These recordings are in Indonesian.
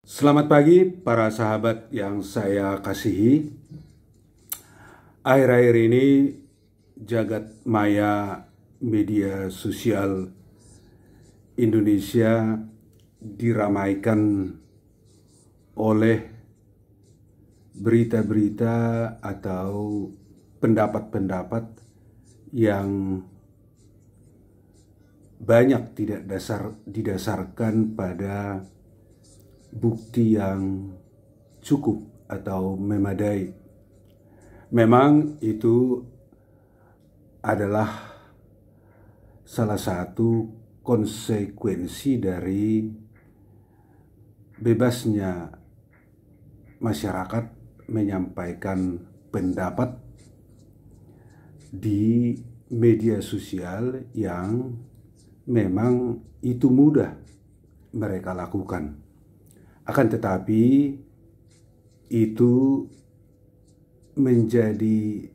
Selamat pagi para sahabat yang saya kasihi. Akhir-akhir ini jagat maya media sosial Indonesia diramaikan oleh berita-berita atau pendapat-pendapat yang banyak tidak didasarkan pada bukti yang cukup atau memadai. Memang itu adalah salah satu konsekuensi dari bebasnya masyarakat menyampaikan pendapat di media sosial yang memang itu mudah mereka lakukan. Akan tetapi itu menjadi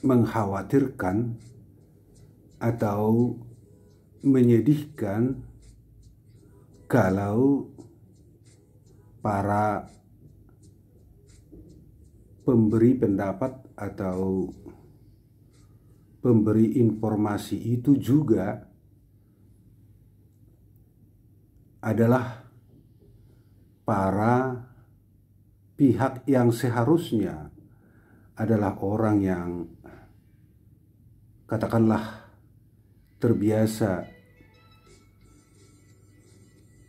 mengkhawatirkan atau menyedihkan kalau para pemberi pendapat atau pemberi informasi itu juga adalah para pihak yang seharusnya adalah orang yang katakanlah terbiasa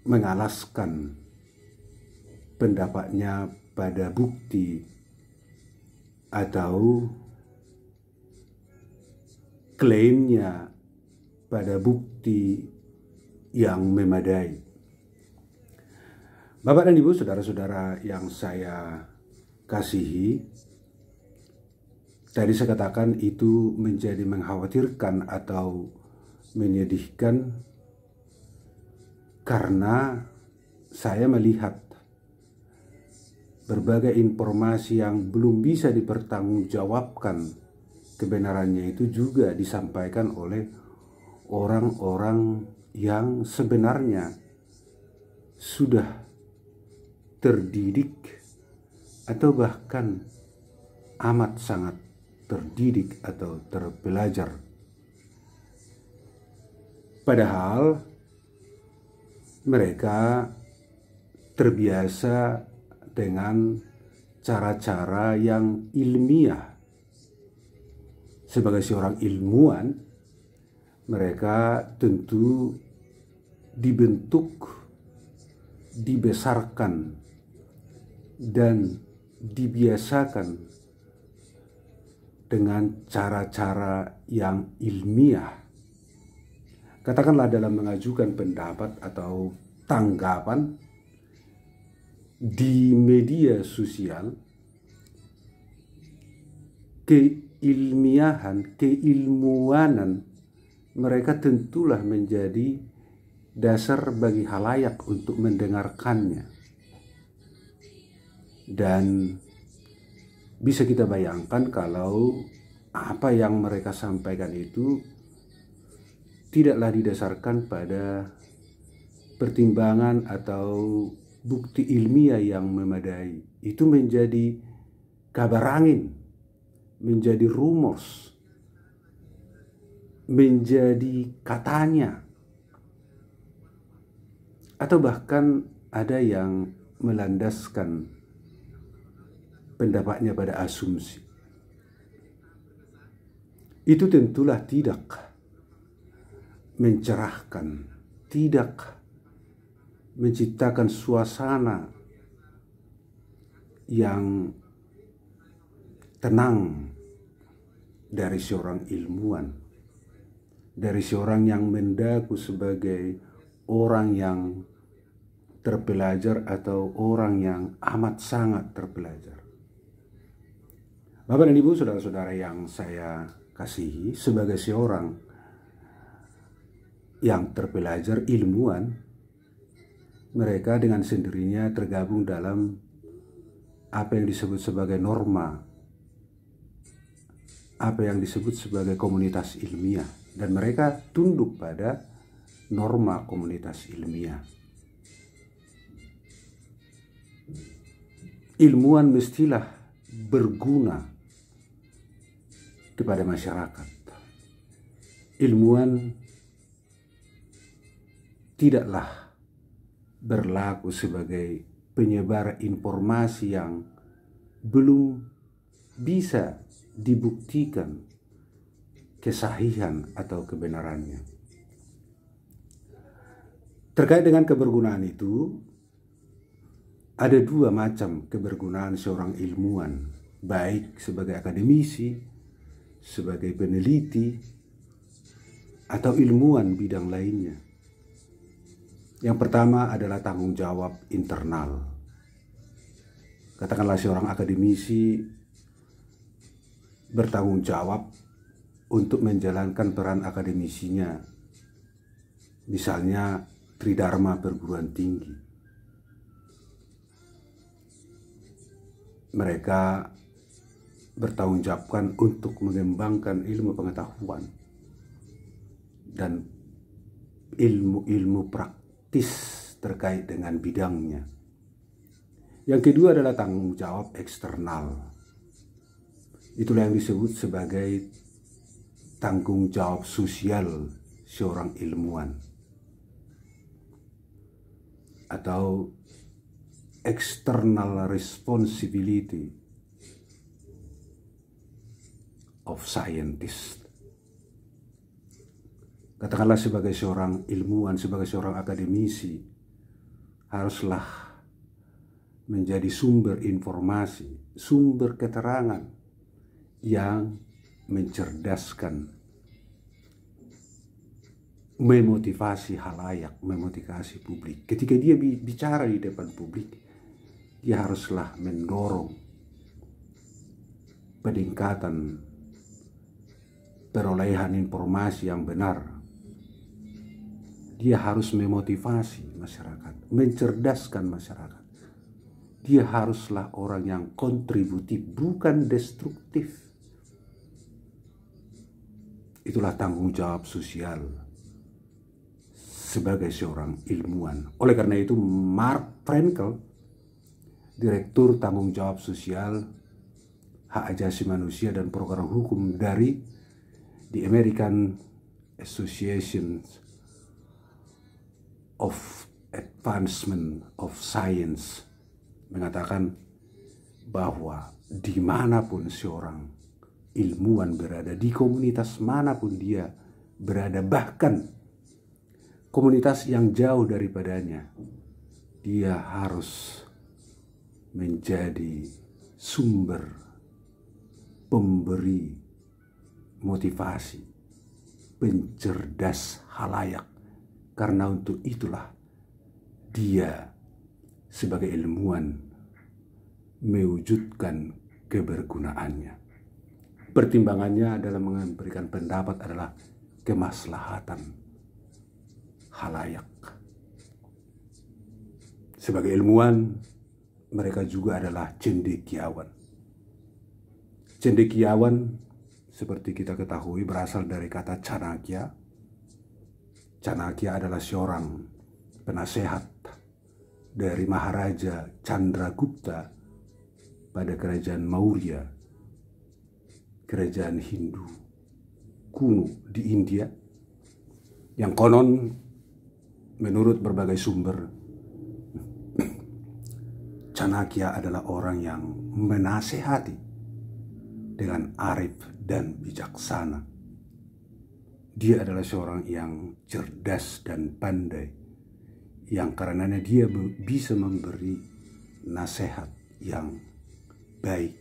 mengalaskan pendapatnya pada bukti atau klaimnya pada bukti yang memadai. Bapak dan Ibu, saudara-saudara yang saya kasihi, tadi saya katakan itu menjadi mengkhawatirkan atau menyedihkan karena saya melihat berbagai informasi yang belum bisa dipertanggungjawabkan kebenarannya itu juga disampaikan oleh orang-orang yang sebenarnya sudah terdidik atau bahkan amat sangat terdidik atau terpelajar. Padahal mereka terbiasa dengan cara-cara yang ilmiah. Sebagai seorang ilmuwan, mereka tentu dibentuk, dibesarkan, dan dibiasakan dengan cara-cara yang ilmiah. Katakanlah dalam mengajukan pendapat atau tanggapan di media sosial, keilmiahan, keilmuanan mereka tentulah menjadi dasar bagi halayak untuk mendengarkannya. Dan bisa kita bayangkan kalau apa yang mereka sampaikan itu tidaklah didasarkan pada pertimbangan atau bukti ilmiah yang memadai. Itu menjadi kabar angin, menjadi rumors, menjadi katanya, atau bahkan ada yang melandaskan pendapatnya pada asumsi. Itu tentulah tidak mencerahkan, tidak menciptakan suasana yang tenang dari seorang ilmuwan, dari seorang yang mendaku sebagai orang yang terpelajar atau orang yang amat sangat terpelajar. Bapak dan Ibu, saudara-saudara yang saya kasihi, sebagai seorang yang terpelajar ilmuwan, mereka dengan sendirinya tergabung dalam apa yang disebut sebagai norma, apa yang disebut sebagai komunitas ilmiah, dan mereka tunduk pada norma komunitas ilmiah. ilmuwan mestilah berguna kepada masyarakat. Ilmuwan tidaklah berlaku sebagai penyebar informasi yang belum bisa dibuktikan kesahihan atau kebenarannya. Terkait dengan kebergunaan itu, ada dua macam kebergunaan seorang ilmuwan, baik sebagai akademisi, sebagai peneliti, atau ilmuwan bidang lainnya. Yang pertama adalah tanggung jawab internal. Katakanlah seorang akademisi bertanggung jawab untuk menjalankan peran akademisinya, misalnya Tridharma perguruan tinggi. Mereka bertanggung jawabkan untuk mengembangkan ilmu pengetahuan dan ilmu-ilmu praktis terkait dengan bidangnya. Yang kedua adalah tanggung jawab eksternal. Itulah yang disebut sebagai tanggung jawab sosial seorang ilmuwan, atau external responsibility of scientist. Katakanlah sebagai seorang ilmuwan, sebagai seorang akademisi, haruslah menjadi sumber informasi, sumber keterangan yang mencerdaskan, memotivasi halayak, memotivasi publik. Ketika dia bicara di depan publik, dia haruslah mendorong peningkatan perolehan informasi yang benar. Dia harus memotivasi masyarakat, mencerdaskan masyarakat. Dia haruslah orang yang kontributif, bukan destruktif. Itulah tanggung jawab sosial sebagai seorang ilmuwan. Oleh karena itu, Mark Frankel, Direktur Tanggung Jawab Sosial, Hak Asasi Manusia dan Program Hukum dari the American Association of Advancement of Science, mengatakan bahwa dimanapun seorang ilmuwan berada, di komunitas manapun dia berada, bahkan komunitas yang jauh daripadanya, dia harus menjadi sumber pemberi motivasi, pencerdas halayak. Karena untuk itulah dia sebagai ilmuwan mewujudkan kebergunaannya. Pertimbangannya dalam memberikan pendapat adalah kemaslahatan halayak. Sebagai ilmuwan, mereka juga adalah cendekiawan. Cendekiawan, seperti kita ketahui, berasal dari kata Chanakya. Chanakya adalah seorang penasehat dari Maharaja Chandragupta pada kerajaan Maurya, kerajaan Hindu kuno di India, yang konon menurut berbagai sumber Chanakya adalah orang yang menasehati dengan arif dan bijaksana. Dia adalah seorang yang cerdas dan pandai, yang karenanya dia bisa memberi nasihat yang baik,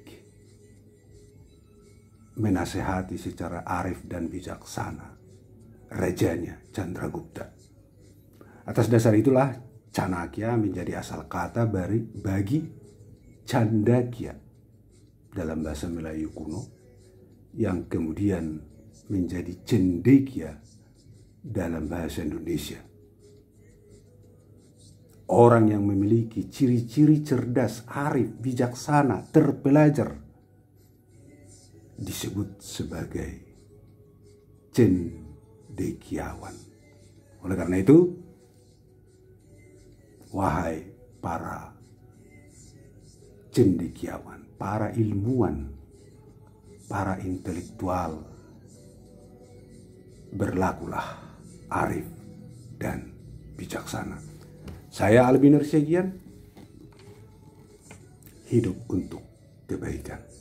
menasehati secara arif dan bijaksana rajanya Chandragupta. Atas dasar itulah Chanakya menjadi asal kata bagi Candakya dalam bahasa Melayu kuno, yang kemudian menjadi Cendekya dalam bahasa Indonesia. Orang yang memiliki ciri-ciri cerdas, arif, bijaksana, terpelajar disebut sebagai cendekiawan. Oleh karena itu, wahai para cendekiawan, para ilmuwan, para intelektual, berlakulah arif dan bijaksana. Saya Albin Nursegian, hidup untuk kebaikan.